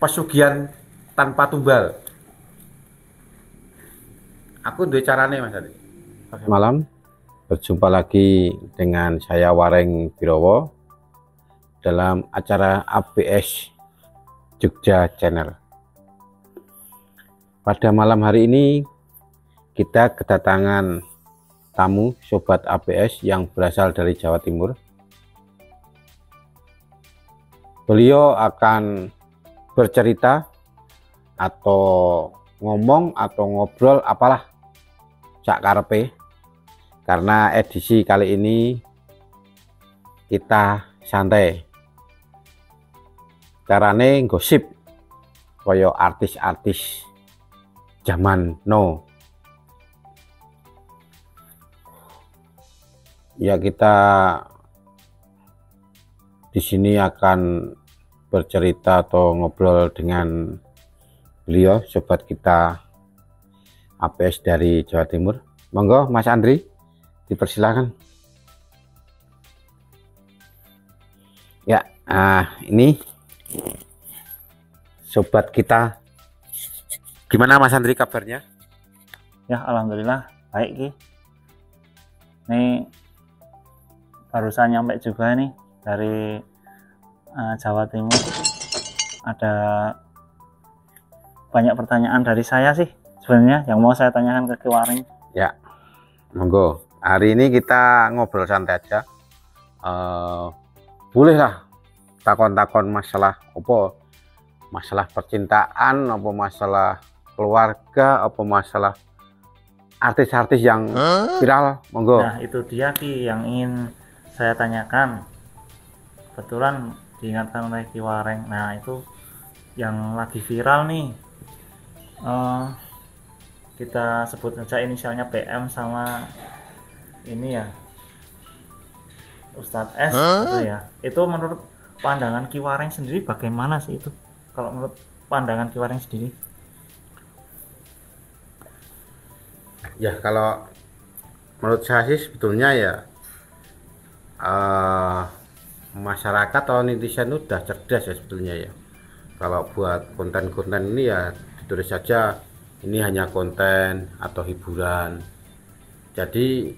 pesugihan tanpa tumbal. Aku udah carane Mas Adi. Malam, berjumpa lagi dengan saya Wareng Birowo dalam acara ABS Jogja Channel. Pada malam hari ini kita kedatangan tamu Sobat ABS yang berasal dari Jawa Timur. Beliau akan bercerita atau ngomong atau ngobrol apalah cak karepe, karena edisi kali ini kita santai, carane gosip koyo artis-artis zaman now. Ya, kita di sini akan bercerita atau ngobrol dengan beliau, sobat kita ABS dari Jawa Timur. Monggo Mas Andri, dipersilakan. Ya, ini sobat kita. Gimana Mas Andri kabarnya? Ya, alhamdulillah baik Ki. Ini barusan nyampe juga nih dari Jawa Timur. Ada banyak pertanyaan dari saya sih sebenarnya yang mau saya tanyakan ke Ki Wareng. Ya, monggo. Hari ini kita ngobrol santai aja. Bolehlah takon-takon masalah apa? Masalah percintaan, apa masalah keluarga, apa masalah artis-artis yang viral. Monggo. Nah, itu dia Ki yang ingin saya tanyakan. Kebetulan diingatkan oleh Ki Wareng. Nah, itu yang lagi viral nih. Kita sebut saja inisialnya PM sama ini ya, Ustadz S gitu ya. Itu menurut pandangan Ki Wareng sendiri bagaimana sih itu? Kalau menurut pandangan Ki Wareng sendiri? Ya, kalau menurut saya sih sebetulnya ya masyarakat atau netizen itu udah cerdas ya sebetulnya ya. Kalau buat konten-konten ini ya ditulis saja ini hanya konten atau hiburan. Jadi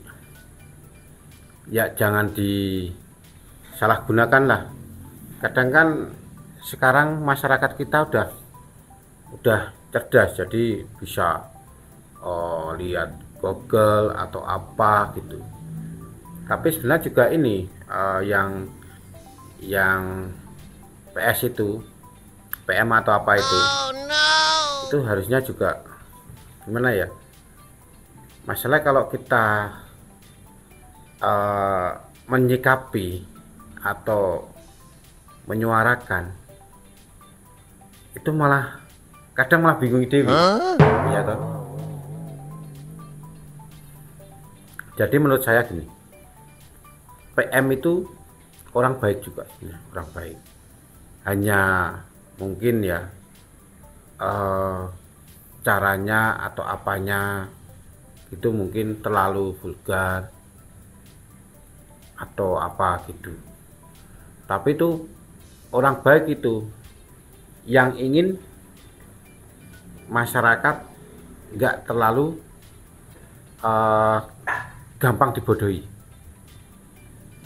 ya jangan disalahgunakan lah. Kadang kan sekarang masyarakat kita udah cerdas, jadi bisa lihat Google atau apa gitu. Tapi sebenarnya juga ini yang PS itu, PM atau apa itu, itu harusnya juga gimana ya? Masalah kalau kita menyikapi atau menyuarakan itu malah kadang malah bingung dewi, ya toh. Jadi menurut saya gini, PM itu orang baik juga, orang baik. Hanya mungkin ya caranya atau apanya itu mungkin terlalu vulgar atau apa gitu. Tapi itu orang baik itu yang ingin masyarakat nggak terlalu gampang dibodohi,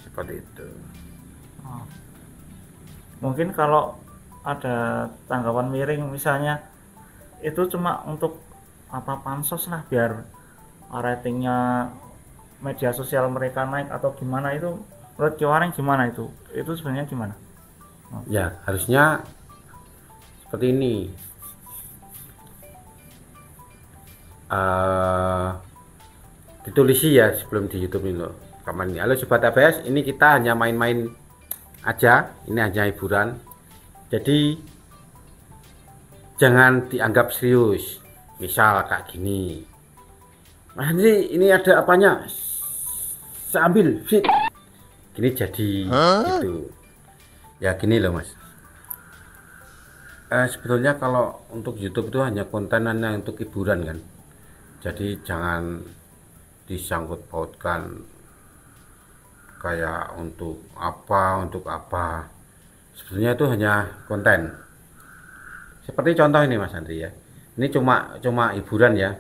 seperti itu. Mungkin kalau ada tanggapan miring misalnya itu cuma untuk apa, pansos lah biar ratingnya media sosial mereka naik atau gimana, itu menurut Ki Wareng gimana itu sebenarnya gimana? Ya harusnya seperti ini. Ditulisi ya sebelum di YouTube ini loh. Kapan ini? Halo Sobat ABS, ini kita hanya main-main aja, ini hanya hiburan. Jadi jangan dianggap serius. Misal kayak gini, Mas ini ada apanya? Saya ambil, fit. Gini jadi gitu. Ya gini loh Mas. Sebetulnya kalau untuk YouTube itu hanya kontenannya untuk hiburan kan. Jadi jangan disangkut pautkan kayak untuk apa sebetulnya itu hanya konten. Seperti contoh ini Mas Andri ya. Ini cuma hiburan ya.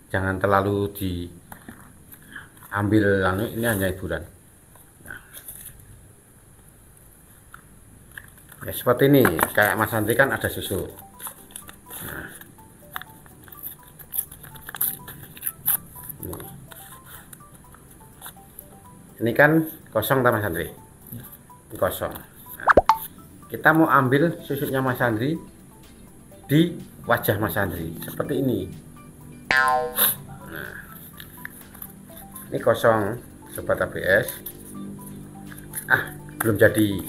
Jangan terlalu diambil ini hanya hiburan. Nah. Ya seperti ini, kayak Mas Andri kan ada susu. Nah. Ini kan kosong Mas Andri. Kosong. Nah, kita mau ambil susunya Mas Andri di wajah Mas Andri seperti ini. Nah, ini kosong sobat ABS. Belum jadi.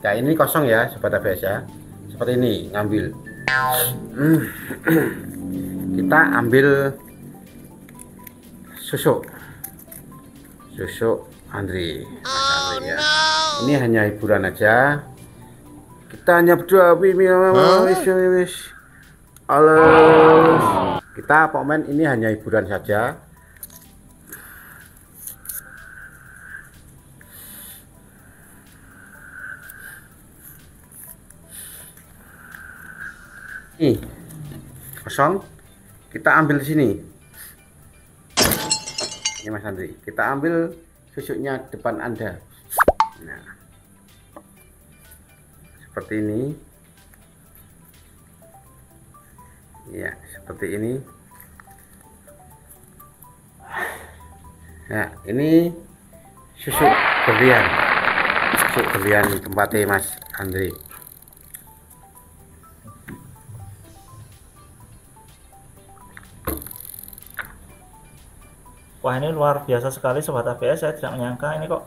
Nah, ini kosong ya sobat ABS ya. Seperti ini ngambil. Kita ambil susu Andri, Mas Andri ya. Ini hanya hiburan aja. Kita hanya berdua kita pokoknya ini hanya hiburan saja. Nih kosong, kita ambil di sini. Ini Mas Andri, kita ambil susunya depan Anda. Nah, seperti ini ya, seperti ini. Nah, ini susu berlian tempatnya Mas Andri. Wah, ini luar biasa sekali sobat ABS. Saya tidak menyangka ini kok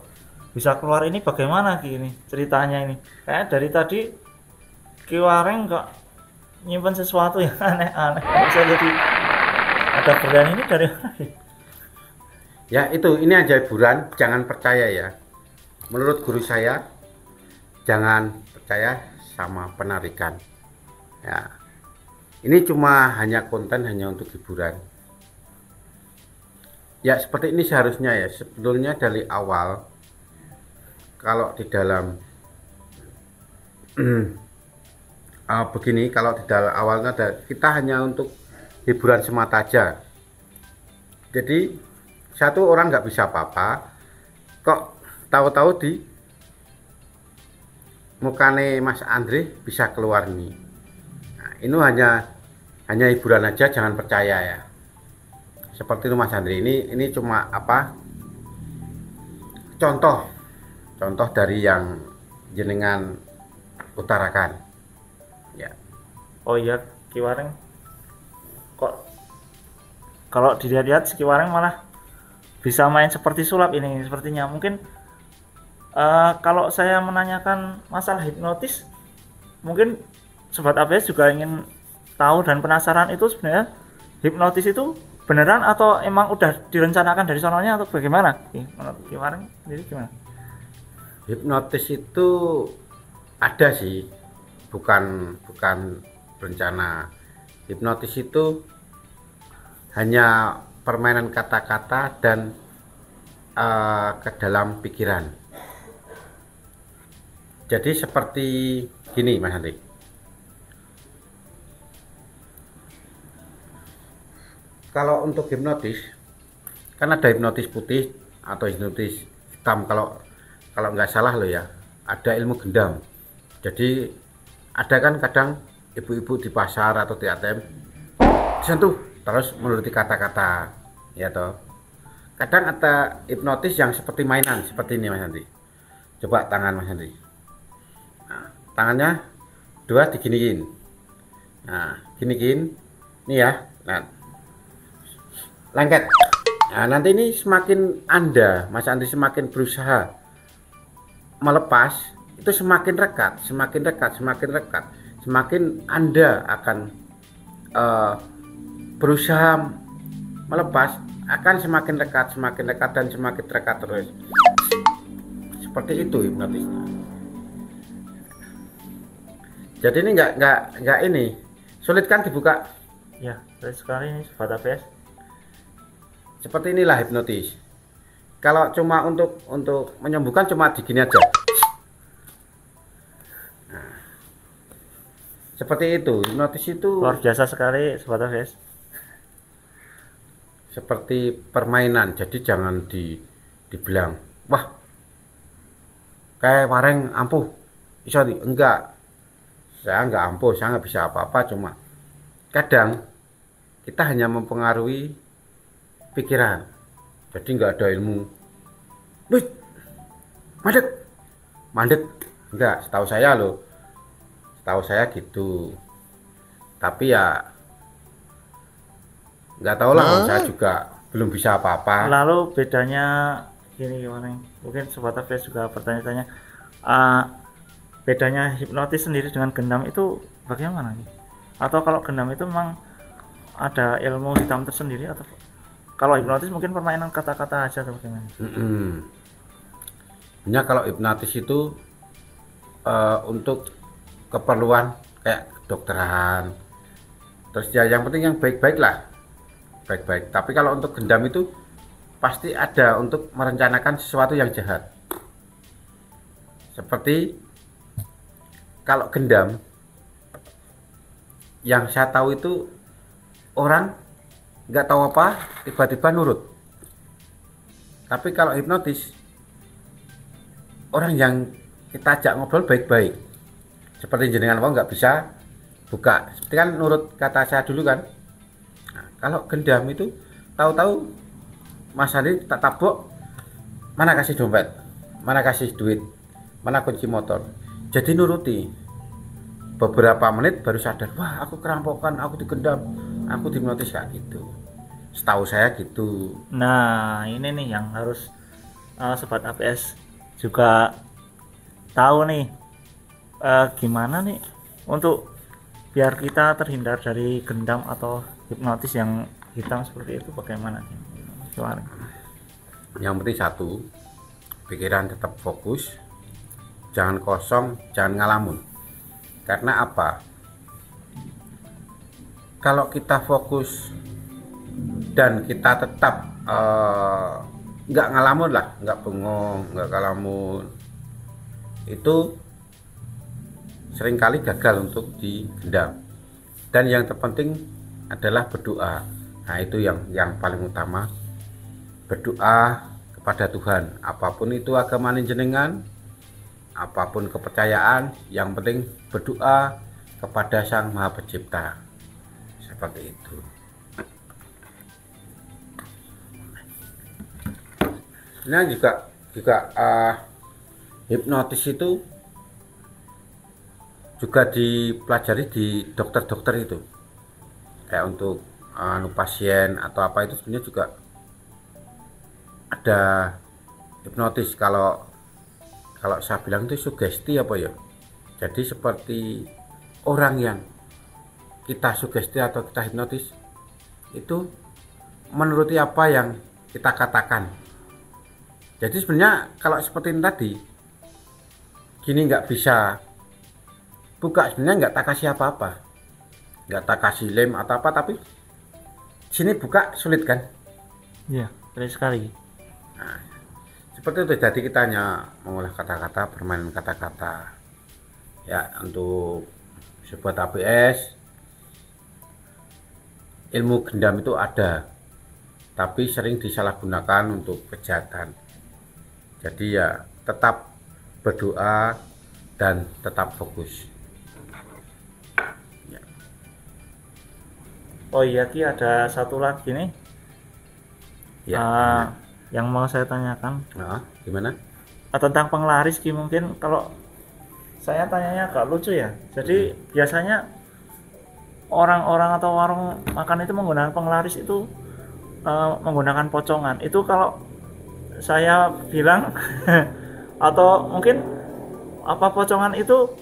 bisa keluar. Ini bagaimana gini ceritanya ini? Kayak dari tadi Ki Wareng kok nyimpen sesuatu yang aneh-aneh. Bisa jadi ada berlian ini dari mana? Ya itu, ini aja hiburan, jangan percaya ya. Menurut guru saya, jangan percaya sama penarikan. Ya, ini cuma hanya konten, hanya untuk hiburan. Ya seperti ini seharusnya ya. Sebetulnya dari awal, kalau di dalam begini, kalau di dalam awalnya kita hanya untuk hiburan semata aja. Jadi satu orang nggak bisa apa-apa, kok tahu-tahu di mukane Mas Andri bisa keluar nih. Nah, ini hanya hiburan aja, jangan percaya ya. Seperti itu Mas Andri, ini cuma apa, contoh dari yang jenengan utarakan ya. Oh iya, Ki Wareng kok kalau dilihat-lihat Ki Wareng malah bisa main seperti sulap ini sepertinya. Mungkin kalau saya menanyakan masalah hipnotis, mungkin sobat ABS juga ingin tahu dan penasaran, itu sebenarnya hipnotis itu beneran atau emang udah direncanakan dari sononya atau bagaimana? Menurut Ki Wareng sendiri gimana? Hipnotis itu ada sih, bukan rencana. Hipnotis itu hanya permainan kata-kata dan ke dalam pikiran. Jadi seperti gini Mas Andri. Kalau untuk hipnotis, kan ada hipnotis putih atau hipnotis hitam. Kalau nggak salah loh ya, ada ilmu gendam. Jadi ada kan kadang ibu-ibu di pasar atau di ATM disentuh terus menuruti kata-kata, ya toh. Kadang ada hipnotis yang seperti mainan, seperti ini Mas Andri. Coba tangan Mas Andri. Nah, tangannya dua diginiin. Nah, giniin. Nih ya. Nah, lengket. Nah, nanti ini semakin Mas Andri semakin berusaha melepas, itu semakin rekat, semakin Anda akan berusaha melepas, akan semakin rekat dan semakin rekat terus. Seperti itu hipnotisnya. Jadi ini nggak ini sulit kan dibuka? Ya, sulit sekali ini sobat ABS. Seperti inilah hipnotis. Kalau cuma untuk menyembuhkan cuma digini aja. Nah, Seperti itu, hipnotis itu Luar biasa sekali Sobat ABS. seperti permainan. Jadi jangan dibilang, wah kayak wareng ampuh. Iso enggak. Saya enggak ampuh, saya enggak bisa apa-apa, cuma kadang kita hanya mempengaruhi pikiran. Jadi enggak ada ilmu. Wih, mandek. Mandek. Enggak, setahu saya loh. Setahu saya gitu. Tapi ya nggak tahu lah, saya juga belum bisa apa-apa. Lalu bedanya gini gimana? Mungkin Sobat ABS juga bertanya-tanya, bedanya hipnotis sendiri dengan gendam itu bagaimana nih? Atau kalau gendam itu memang ada ilmu hitam tersendiri, atau kalau hipnotis mungkin permainan kata-kata aja atau bagaimana? Sebenarnya kalau hipnotis itu untuk keperluan kayak kedokteran. Terus ya yang penting yang baik-baik lah. Baik-baik. Tapi kalau untuk gendam itu pasti ada untuk merencanakan sesuatu yang jahat. Seperti kalau gendam, yang saya tahu itu orang nggak tahu apa tiba-tiba nurut. Tapi kalau hipnotis, orang yang kita ajak ngobrol baik-baik, seperti jenengan wong nggak bisa buka, seperti kan nurut kata saya dulu kan. Nah, kalau gendam itu tahu-tahu Mas Andi tak tabok, mana kasih dompet, mana kasih duit, mana kunci motor, jadi nuruti. Beberapa menit baru sadar, wah aku kerampokan, aku digendam, aku dihipnotis kayak gitu. Setahu saya gitu. Nah ini nih yang harus Sobat ABS juga tahu nih, gimana nih untuk biar kita terhindar dari gendam atau hipnotis yang hitam seperti itu, bagaimana nih? Yang penting satu, pikiran tetap fokus, jangan kosong, jangan ngalamun. Karena apa? Kalau kita fokus dan kita tetap nggak ngalamun lah, nggak bengong, nggak ngalamun, itu seringkali gagal untuk digendam. Dan yang terpenting adalah berdoa. Nah itu yang paling utama, berdoa kepada Tuhan. Apapun itu agama jenengan, apapun kepercayaan, yang penting berdoa kepada Sang Maha Pencipta. Seperti itu. Nah juga hipnotis itu juga dipelajari di dokter-dokter itu, kayak untuk pasien atau apa itu sebenarnya juga ada hipnotis. Kalau saya bilang itu sugesti apa ya, jadi seperti orang yang kita sugesti atau kita hipnotis itu menuruti apa yang kita katakan. Jadi sebenarnya kalau seperti ini tadi gini, nggak bisa buka, sebenarnya nggak tak kasih apa-apa, nggak tak kasih lem atau apa, tapi sini buka sulit kan. Iya, betul sekali. Nah, seperti itu. Jadi kita hanya mengolah kata-kata, permainan kata-kata ya. Untuk sobat ABS, ilmu gendam itu ada, tapi sering disalahgunakan untuk kejahatan. Jadi ya tetap berdoa dan tetap fokus ya. Oh iya Ki, ada satu lagi nih Ya, yang mau saya tanyakan gimana? tentang penglaris Ki. Mungkin kalau saya tanyanya agak lucu ya. Jadi biasanya orang-orang atau warung makan itu menggunakan penglaris itu menggunakan pocongan. Itu kalau saya bilang atau mungkin apa pocongan itu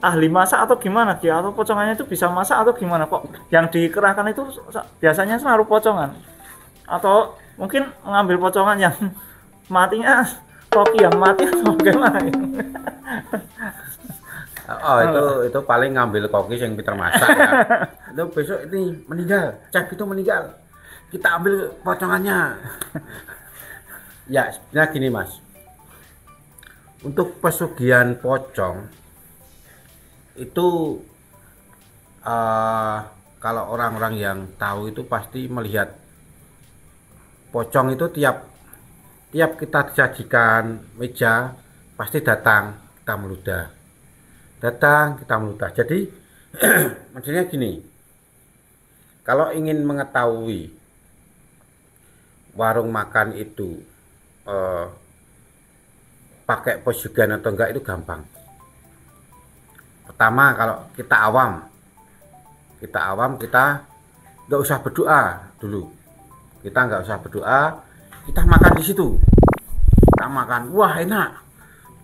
ahli masak atau gimana Ki? Atau pocongannya itu bisa masak atau gimana kok? Yang dikerahkan itu biasanya selalu pocongan. Atau mungkin mengambil pocongan yang matinya koki yang mati atau bagaimana? Oh itu paling ngambil koki yang pinter masak ya. Itu besok ini meninggal, chef itu meninggal, kita ambil pocongannya. Ya sebenarnya gini Mas, untuk pesugihan pocong itu eh, kalau orang-orang yang tahu itu pasti melihat pocong itu tiap tiap kita disajikan meja pasti datang kita meludah, datang kita meludah. Jadi maksudnya gini, kalau ingin mengetahui warung makan itu eh, pakai pesugihan atau enggak itu gampang. Pertama, kalau kita awam kita nggak usah berdoa dulu, kita nggak usah berdoa, kita makan di situ, kita makan, wah enak,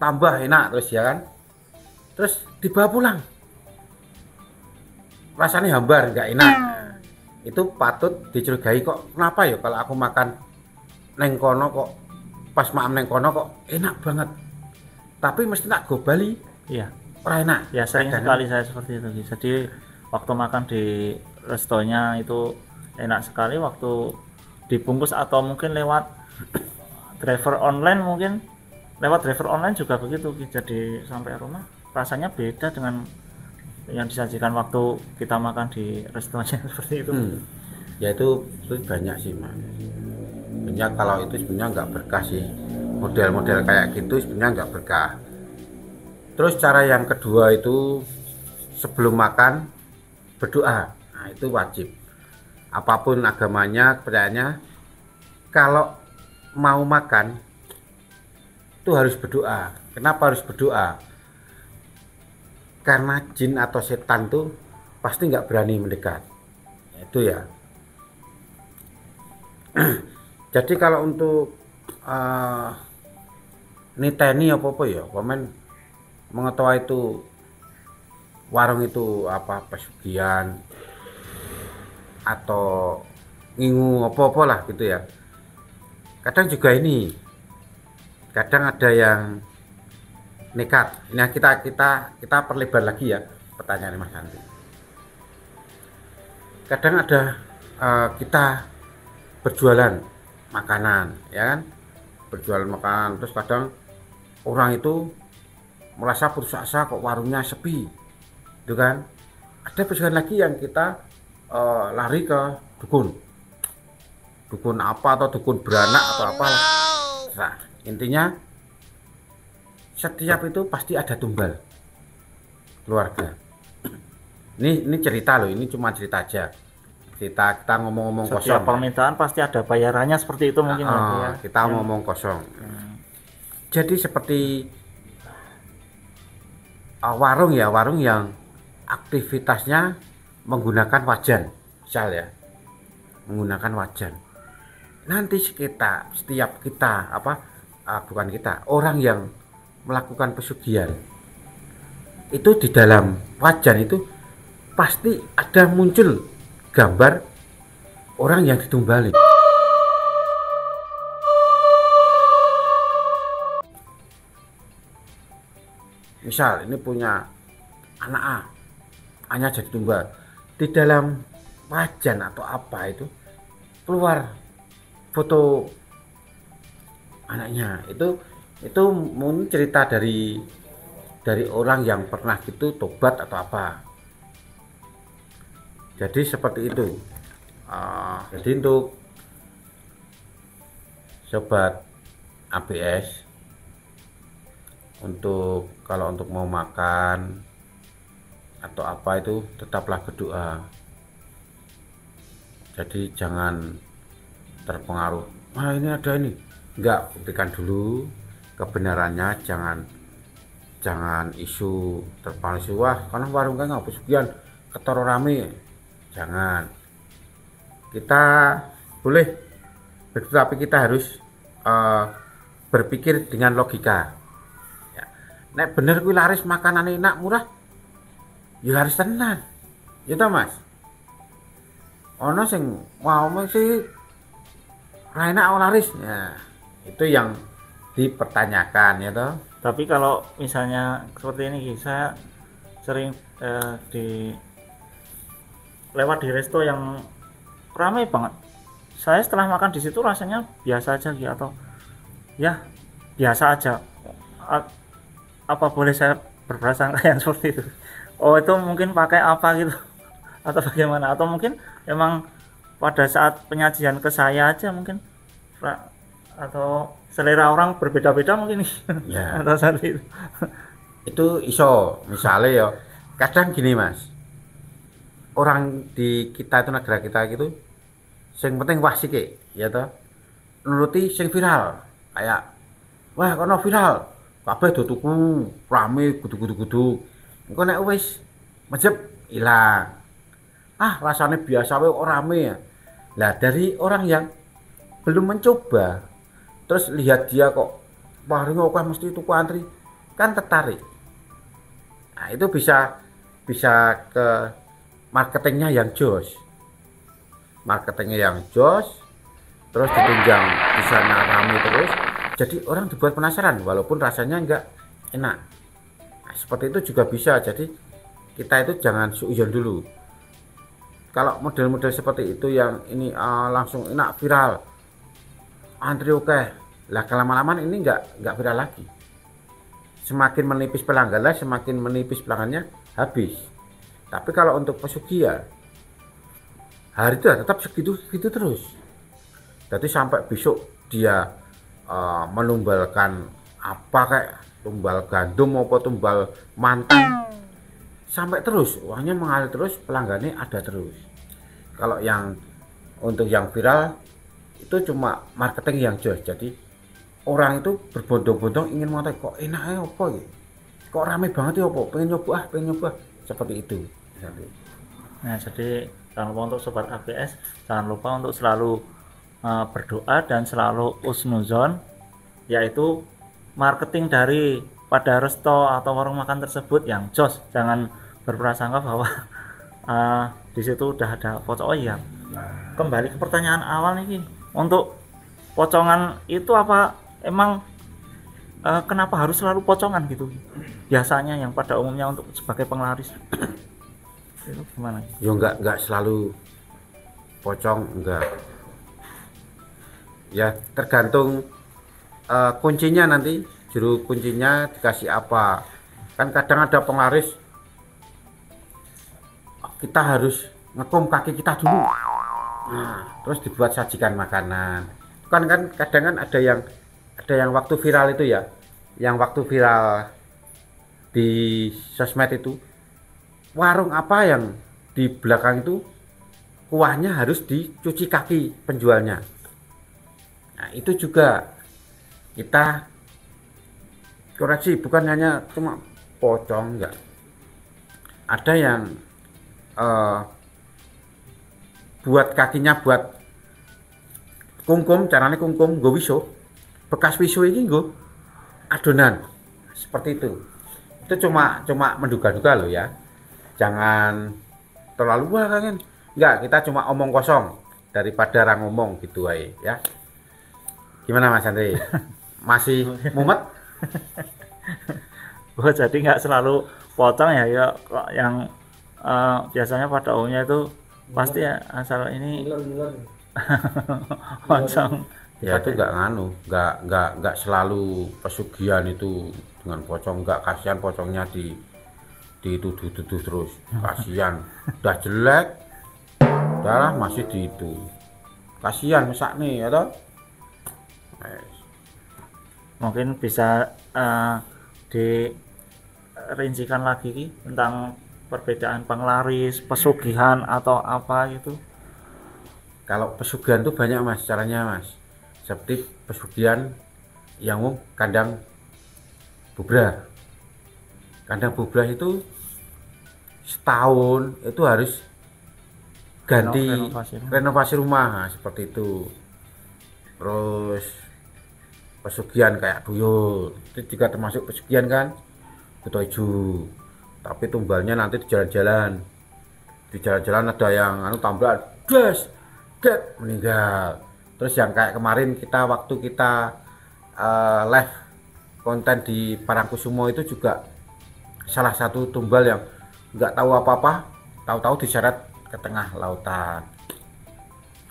tambah enak terus ya kan, terus dibawa pulang rasanya hambar nggak enak. Itu patut dicurigai, kok kenapa ya kalau aku makan neng kono kok pas makan neng kono kok enak banget, tapi mesti tak go Bali Iya. ora enak Ya sering kadang. sekali saya seperti itu Ki. Jadi waktu makan di restonya itu enak sekali, waktu dibungkus atau mungkin lewat driver online, mungkin lewat driver online juga begitu Ki. Jadi sampai rumah rasanya beda dengan yang disajikan waktu kita makan di restonya seperti itu. Ya itu banyak sih Mas, banyak. Kalau itu sebenarnya nggak berkah sih, model-model kayak gitu sebenarnya nggak berkah. Terus cara yang kedua itu sebelum makan berdoa. Nah itu wajib, apapun agamanya, kepercayaannya, kalau mau makan itu harus berdoa. Kenapa harus berdoa? Karena jin atau setan tuh pasti nggak berani mendekat. Itu ya. Jadi kalau untuk niteni apa ya, komen mengetahui itu warung itu apa pesugihan atau ngingu apa-apa lah gitu ya. Kadang juga ini, kadang ada yang nekat. Ini kita perlebar lagi ya pertanyaan Mas Santi. Kadang ada kita berjualan makanan, ya kan? Berjualan makanan, terus kadang orang itu merasa putus asa kok warungnya sepi, itu kan? Ada pesugihan lagi yang kita lari ke dukun apa atau dukun beranak atau apa. Nah, intinya setiap itu pasti ada tumbal keluarga. Ini cerita loh, ini cuma cerita aja. Kita ngomong-ngomong Setiap kosong. permintaan pasti ada bayarannya seperti itu mungkin nanti ya. Kita ngomong kosong. Jadi seperti warung ya, warung yang aktivitasnya menggunakan wajan, misal ya, menggunakan wajan. Nanti setiap kita bukan kita, orang yang melakukan pesugihan itu di dalam wajan itu pasti ada muncul gambar orang yang ditumbalin. Misal ini punya anak A, hanya jadi tumbal, di dalam wajan atau apa itu keluar foto anaknya. Itu mungkin cerita dari orang yang pernah gitu tobat atau apa. Jadi seperti itu. Jadi untuk sobat ABS, kalau untuk mau makan atau apa itu tetaplah berdoa. Jadi jangan terpengaruh, ini ada ini. Enggak, buktikan dulu kebenarannya, jangan isu terpengaruh isu, wah karena warung kan nggak pesugihan ketoro rame. Jangan, kita boleh, tetapi kita harus berpikir dengan logika ya. Nek bener kuwi laris makanan enak murah ya laris tenan ya toh Mas. Ono sing mau sih ra enak laris ya, itu yang dipertanyakan ya toh. Tapi kalau misalnya seperti ini Ki, saya sering lewat di resto yang ramai banget. Saya setelah makan di situ rasanya biasa aja Ki, atau ya biasa aja. Apa boleh saya berprasangka yang seperti itu? Oh itu mungkin pakai apa gitu? atau bagaimana, atau mungkin emang pada saat penyajian ke saya aja mungkin atau selera orang berbeda-beda mungkin Ya. atau seperti itu. Itu iso misalnya ya kadang gini mas, orang di kita itu negara kita gitu sing penting wah sih ya toh nuruti sing viral kayak wah kono viral kabeh do tuku rame gudu-gudu engko nek wis mejep ilang rasanya biasa wae kok rame ya. Lah dari orang yang belum mencoba terus lihat dia kok paling kok mesti tuku antri kan tertarik. Nah, itu bisa ke marketingnya yang jos. Marketingnya yang jos, terus ditunjang di sana rame terus. Jadi orang dibuat penasaran walaupun rasanya enggak enak. Nah, seperti itu juga bisa. Jadi kita itu jangan suujon dulu. Kalau model-model seperti itu yang ini langsung enak viral, antri oke, lah lama-lama ini enggak viral lagi. Semakin menipis pelanggannya, semakin menipis pelanggannya habis. Tapi kalau untuk pesugihan hari itu ya tetap segitu terus. Jadi sampai besok dia menumbalkan apa kayak tumbal gandum maupun tumbal mantan sampai terus uangnya mengalir terus, pelanggannya ada terus. Kalau yang untuk yang viral itu cuma marketing yang jos. Jadi orang itu berbondong-bondong ingin mau kok enaknya apa ya, kok rame banget ya apa, pengen nyoba seperti itu. Nah, jadi jangan lupa untuk sobat ABS, jangan lupa untuk selalu berdoa dan selalu usnuzon, yaitu marketing dari pada resto atau warung makan tersebut yang jos. Jangan berprasangka bahwa di situ udah ada pocong. Oh iya, kembali ke pertanyaan awal nih, untuk pocongan itu apa emang kenapa harus selalu pocongan gitu biasanya yang pada umumnya untuk sebagai penglaris itu gimana? Ya enggak selalu pocong, enggak. Ya tergantung kuncinya nanti, juru kuncinya dikasih apa. Kan kadang ada penglaris kita harus ngekom kaki kita dulu. Nah, terus dibuat sajikan makanan. Kan kadang kan ada yang waktu viral itu ya, yang waktu viral di sosmed itu, warung apa yang di belakang itu kuahnya harus dicuci kaki penjualnya. Nah, itu juga kita koreksi, bukan hanya cuma pocong, enggak. Ada yang buat kakinya buat kungkum, caranya kungkum nggo wiso. Bekas wiso ini nggo adonan. Seperti itu. Itu cuma menduga-duga loh ya. Jangan terlalu wah kan. Enggak, kita cuma omong kosong daripada orang ngomong gitu aja ya. Gimana Mas Andri? Masih mumet? Oh, jadi nggak selalu pocong ya, ya yang biasanya pada umumnya itu pasti ya asal ini pocong. Ya itu enggak selalu pesugihan itu dengan pocong, enggak, kasihan pocongnya dituduh-tuduh terus. Kasihan, udah jelek, darah masih di itu. Kasihan mesak nih ya toh. Mungkin bisa dirincikan lagi Ki, tentang perbedaan penglaris, pesugihan atau apa gitu. Kalau pesugihan tuh banyak Mas caranya Mas. Seperti pesugihan yang kandang bubrah. Kandang bubrah itu setahun itu harus ganti renovasi rumah. Nah, seperti itu. Terus pesugihan kayak tuyul itu juga termasuk pesugihan kan, butuh hijau. Tapi tumbalnya nanti di jalan-jalan ada yang tambah das meninggal. Terus yang kayak kemarin waktu kita live konten di Parangkusumo itu juga salah satu tumbal yang nggak tahu apa-apa, tahu-tahu diseret ke tengah lautan.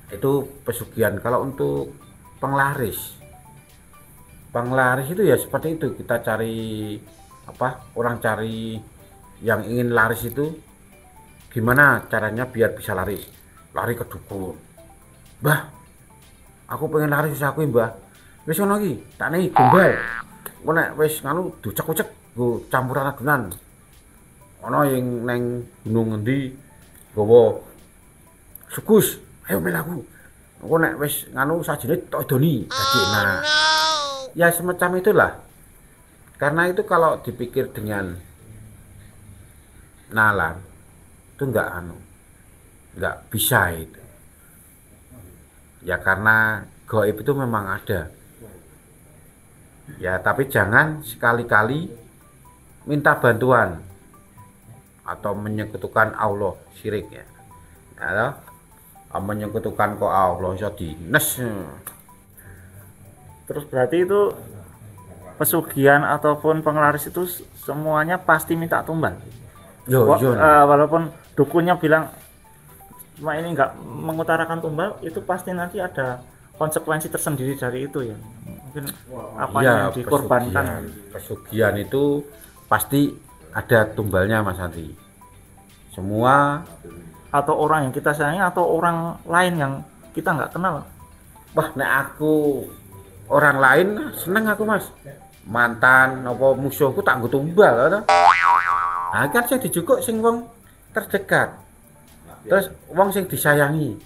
Itu pesugihan. Kalau untuk penglaris itu ya seperti itu, kita cari orang cari yang ingin laris itu gimana caranya biar bisa lari ke dukun. Mbah, aku pengen lari susah aku mbah. Wis ngono iki tak nehi gombal. Engko nek wis nganu ducek-ucek nggo campuran adonan. Ana yang neng gunung ngendi gawa sukus, ayo mel aku. Engko nek wis nganu sajine tok doni dadi enak. Ya semacam itulah. Karena itu kalau dipikir dengan nalar itu enggak bisa itu. Ya karena gaib itu memang ada. Ya tapi jangan sekali-kali minta bantuan atau menyekutukan Allah, syirik ya. Ya, menyekutukan kok Allah iso dines. Terus berarti itu pesugihan ataupun penglaris itu semuanya pasti minta tumbal. Walaupun dukunnya bilang cuma ini nggak mengutarakan tumbal, itu pasti nanti ada konsekuensi tersendiri dari itu ya. Mungkin apa yang dikorbankan. Pesugihan itu pasti ada tumbalnya Mas Andi. Semua atau orang yang kita sayangi atau orang lain yang kita nggak kenal. Wah, nek aku orang lain seneng aku Mas. Mantan apa musuhku tak nggo tumbal to. Nah, kan sing dijukuk sing wong terdekat. Terus wong sing disayangi.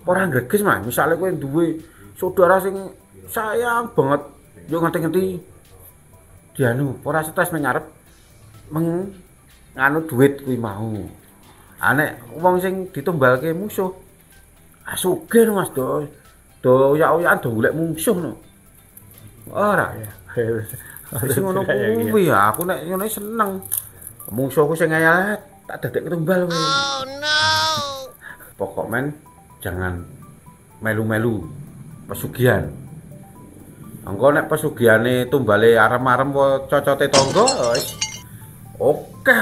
Ora greges Mas, misale kowe duwe saudara sing sayang banget, yo ngerti-ngerti dianu, ora stres mengarep nganu duit kuwi mau. Ah nek wong sing ditumbalke musuh, sugih Mas do oyak-oyakan do golek musuh no. Ora. Sing ngono kuwi ya, aku nek ngene seneng. Musuhku sing ngayal tak dadek ketumbal kowe. Oh no. Pokok men jangan melu-melu pesugihan. Engko nek pesugihane tumbale arem-arem apa cocote tangga wis oke.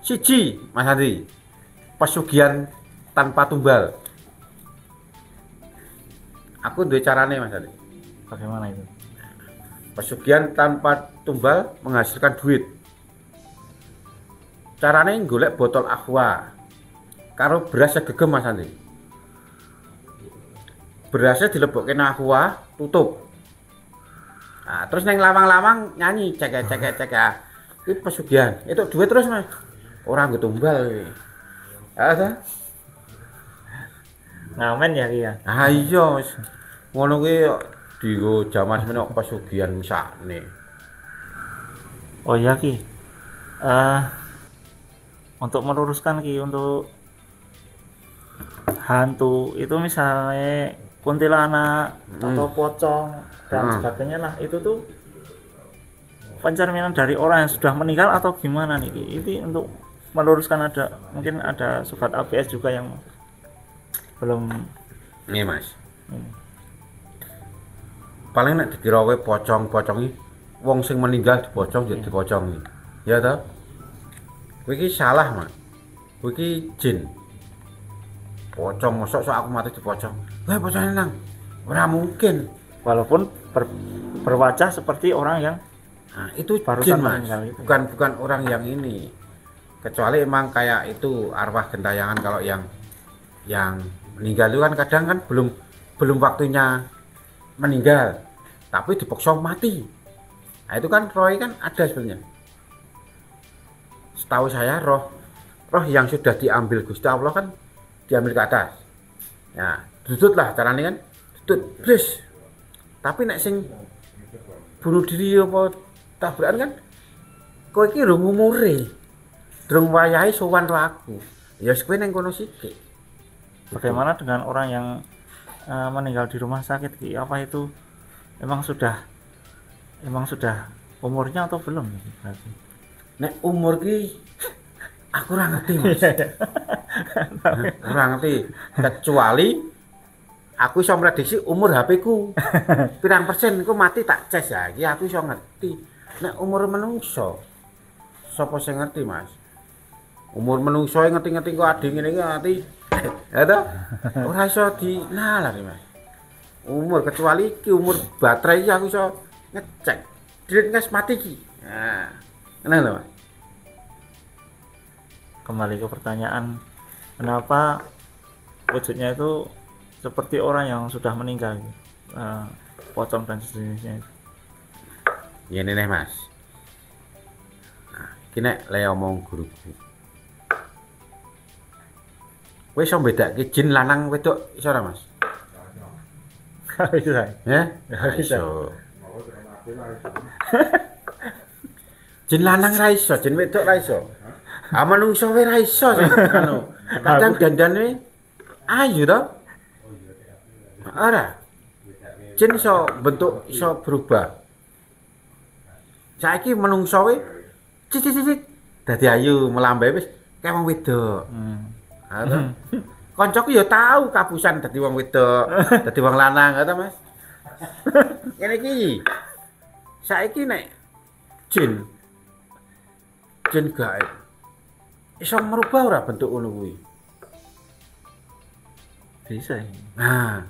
Siji Mas Andi, pesugihan tanpa tumbal. Aku duwe carane Mas Andi. Bagaimana itu? Pesugihan tanpa tumbal menghasilkan duit. Carane golek botol aqua karo beras segegem Mas Andi. Berasnya dilebokke nang aqua, tutup. Nah, terus neng lawang-lawang nyanyi cek. Iki pesugihan. Itu duit terus Mas. Ora nggo tumbal. Ada. Ngamen ya iya. Ah iya wis. Ngono kuwi dienggo jaman semene pesugihan misakne. Oh iya Ki. Untuk meluruskan Ki, untuk hantu itu misalnya kuntilanak atau pocong dan sebagainya lah, itu tuh pencerminan dari orang yang sudah meninggal atau gimana nih Ki? Ini untuk meluruskan, mungkin ada sobat ABS juga yang belum nih Mas. Paling nek dikira kowe pocong iki wong sing meninggal dipocong jadi dipocong. Ya toh? Kowe iki salah, Mas. Kowe iki jin. Pocong mosok aku mati dipocong. Lah pocongnya nang. Ora mungkin. Walaupun berwajah seperti orang yang itu barusan jin, Mas. Itu. Bukan orang yang ini. Kecuali emang kayak itu arwah gentayangan. Kalau yang meninggal itu kan kadang kan belum waktunya meninggal, tapi dipaksa mati. Nah itu kan roh kan ada sebenarnya. Setahu saya roh yang sudah diambil Gusti Allah kan diambil ke atas. Ya, dudut lah caranya kan, dudut, bres. Tapi nek sing bunuh diri apa tabrakan kan, kowe iki rung umure, durung wayahe sowan ro aku. Ya kowe ning kono sithik. Bagaimana dengan orang yang meninggal di rumah sakit Ki? Apa itu emang sudah umurnya atau belum berarti? Nek umur ki aku ora ngerti Mas. Ora ngerti, kecuali aku iso mrediksi umur HP ku. Pirang persen ku mati tak ces ya. Iki aku iso ngerti. Nek umur menungso sapa sing ngerti Mas? Umur menungso ngerti-ngerti kok ade ngene iki ngerti. Ya toh? Ora iso dinalar Mas. Umur kecuali iki umur baterai iki aku iso ngecek. Direk mati iki. Nah, ngene lho Mas. kembali ke pertanyaan, kenapa wujudnya itu seperti orang yang sudah meninggal, pocong dan sejenisnya itu. Ngene nih Mas. Nah, iki nek le omong guruku. Kowe iso bedake jin lanang wedok iso ora Mas? Bisa. Ya? Bisa. Iso. Jin lanang ra iso, jin wedok ra iso. Ah manungsa wae ra iso sing anu. Kadang dandane ayu to. Ora. Jin iso bentuk iso berubah. Saiki manungsa wae cicit dadi ayu melambai wis kaya wong wedok. Ada. Koncoku ya tahu kapusan dadi wong wedok, dadi wong lanang, ngono Mas. Ngene iki. Saiki nek jin gaib iso merubah ora bentuk ngono kuwi. Bisa. Nah.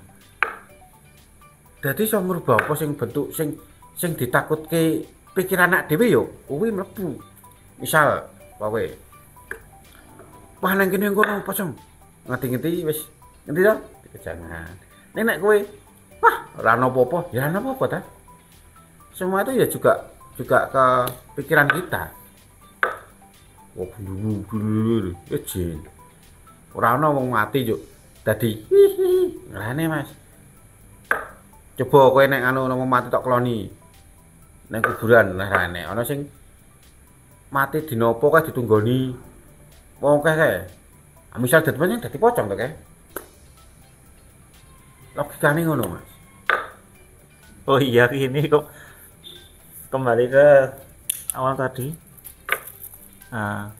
Dadi iso merubah apa sing bentuk sing ditakutke pikiran anak dhewe yo kuwi mlebu. Misal wae wah nang kene ngono pocong. Ngerti-ngerti wis ngerti to? Jangan. Nek kowe wah ora ono apa-apa, ya ora ono apa-apa ta. Semua itu ya juga ke pikiran kita. Wah bulu ya jin. Ora ono wong mati yo dadi ngene Mas. Coba kowe nek anu wong mati tok kloni. Nang kuburan lah rene ana sing mati dina apa kae ditunggoni. Wong kae. Misal dadi pocong to kae. Logikane ngono, Mas. Oh iya, ini kok kembali ke awal tadi. Nah,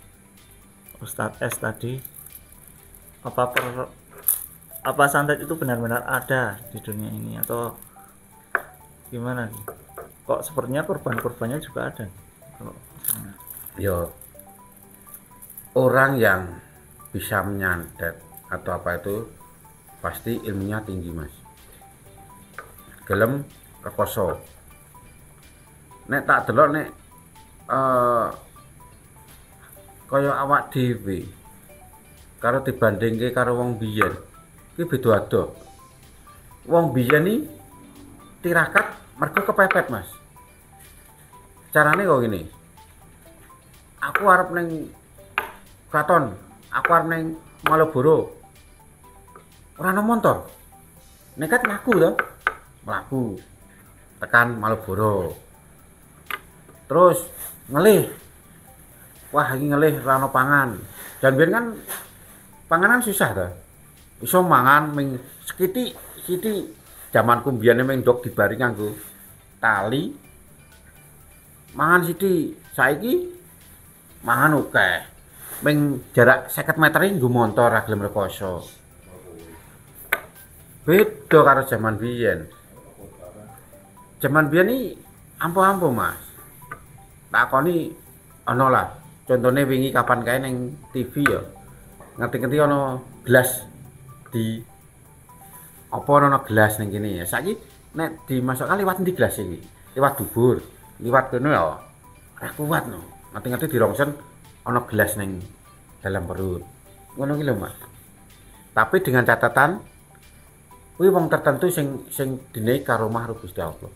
Ustadz S tadi, apa santet itu benar-benar ada di dunia ini atau gimana nih? Kok sepertinya korban-korbannya juga ada. Yo, orang yang bisa menyantet atau apa itu pasti ilmunya tinggi, Mas. Gelem rekoso. Nek tak delok nek kaya awak dhewe karo dibandingke karo wong biyen iki beda ado. Wong biyen iki tirakat mergo kepepet, Mas. Carane kok ngene. Aku arep ning kraton, aku arep ning Maloboro. Ora ana montor. Nekat mlaku to. Mlaku tekan Maloboro. Terus ngelih. Wah, iki ngelih ora ana pangan. Dan biyen kan panganan susah to. Iso mangan ming sithik-sithik. Jamanku mbiyane ming ndok dibari nganggo tali. Mangan sithik. Saiki mangan akeh. Ming jarak 50 meter nggo montor ra gelem rekoso. Beda karo jaman biyen. Jaman biyen iki ampuh-ampuh, Mas. Takoni ana lah. Contone wingi kapan kae ning TV ya. Ngerti-ngerti ana gelas di apa ana gelas ning kene ya. Saiki nek dimasukkan liwat endi gelas iki? Liwat dubur, liwat kene ya. Ora kuat no. Ngerti-ngerti dirongsen ana gelas ning dalam perut. Ngono ki lho, Mas. Tapi dengan catatan kuwi wong tertentu sing dinehi karomah karo Gusti Allah.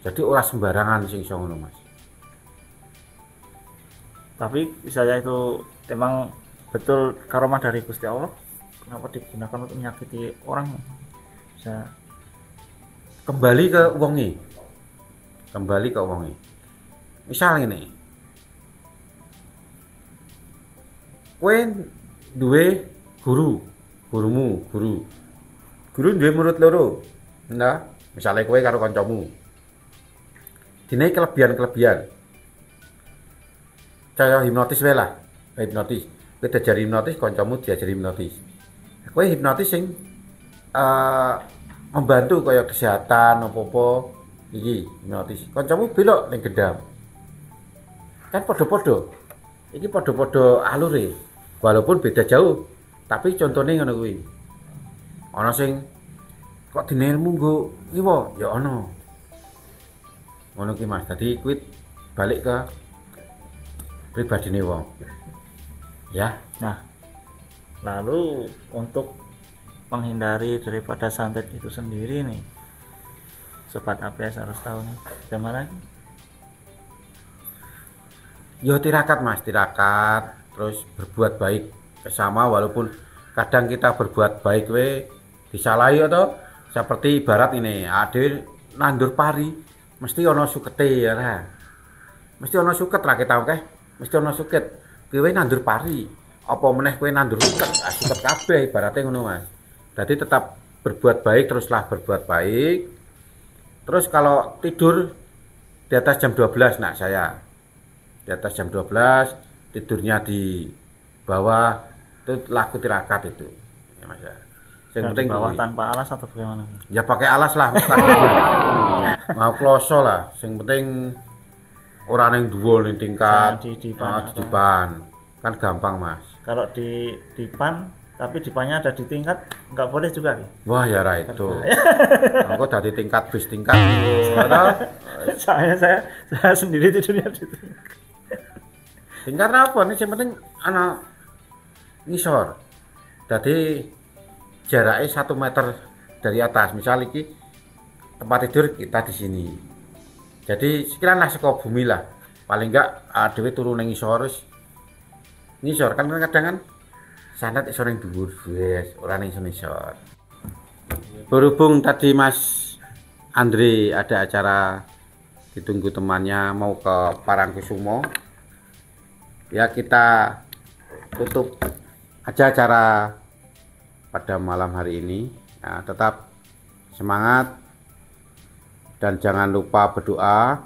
Jadi ora sembarangan sing iso ngono, Mas. Tapi misalnya itu emang betul karomah dari Gusti Allah, kenapa digunakan untuk menyakiti orang? Bisa Kembali ke wonge. Kembali ke wonge. Misal ngene. Kowe duwe guru duwe murid loro. Nah, misale kowe karo kancamu. Dine kelebihan. Kaya hipnotis wae lah. Hipnotis. Kowe diajari hipnotis, kancamu diajari hipnotis. Kowe hipnotis sing membantu kaya kesehatan apa-apa iki hipnotis. Kancamu belok ning gendam. Kan padha-padha. Iki padha-padha alure. Walaupun beda jauh, tapi contohnya ngono kuwi. Ana sing kok dine ilmu nggo kiwa, ya ana. Ngono ki Mas. Dadi kuwi balik ke pribadine wong. ya. Nah, lalu untuk menghindari daripada santet itu sendiri nih, sobat APS harus tahu nih gimana. Yo tirakat Mas, tirakat, terus berbuat baik sesama, walaupun kadang kita berbuat baik we disalahi atau seperti ibarat ini ade nandur pari mesti ono sukete ya lah. Mesti ono suket lah kita oke. Mesti ono suket. Kowe nandur pari, apa meneh kowe nandur suket, suket kabeh ibaratnya ngono Mas. Jadi tetap berbuat baik, teruslah berbuat baik. Terus kalau tidur di atas jam 12, nah saya di atas jam 12 tidurnya di bawah, itu laku tirakat itu ya Mas ya. Yang penting Di bawah kuwi. tanpa alas atau bagaimana? Ya pakai alas lah mau kloso lah, yang penting orang yang dhuwur ning tingkat Jangan di dipan di depan kan gampang Mas. Kalau di dipan tapi dipannya ada di tingkat nggak boleh juga nih. Wah ya ra itu aku dari tingkat bis tingkat atau saya sendiri tidurnya di tingkat. tingkat apa nih, yang penting anak ngisor. Jadi jaraknya 1 meter dari atas. Misal iki tempat tidur kita di sini. Jadi sekiranya saka bumi lah. Paling enggak dhewe turu ning ngisor wis. Ngisor kan kadang kan sanad iso ning dhuwur wis, ora ning ngisor. Berhubung tadi Mas Andre ada acara ditunggu temannya mau ke Parangkusumo. Ya kita tutup aja acara pada malam hari ini. Nah, tetap semangat dan jangan lupa berdoa,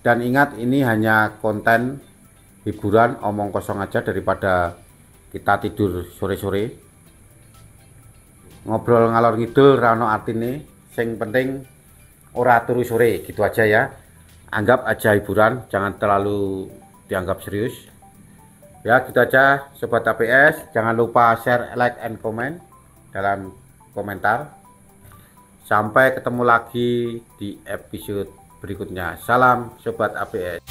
dan ingat ini hanya konten hiburan, omong kosong aja daripada kita tidur sore-sore ngobrol ngalor ngidul rano artine. Sing penting ora turu sore, gitu aja ya. Anggap aja hiburan, jangan terlalu dianggap serius. Ya gitu aja sobat APS, jangan lupa share, like, and comment dalam komentar. Sampai ketemu lagi di episode berikutnya. Salam sobat APS.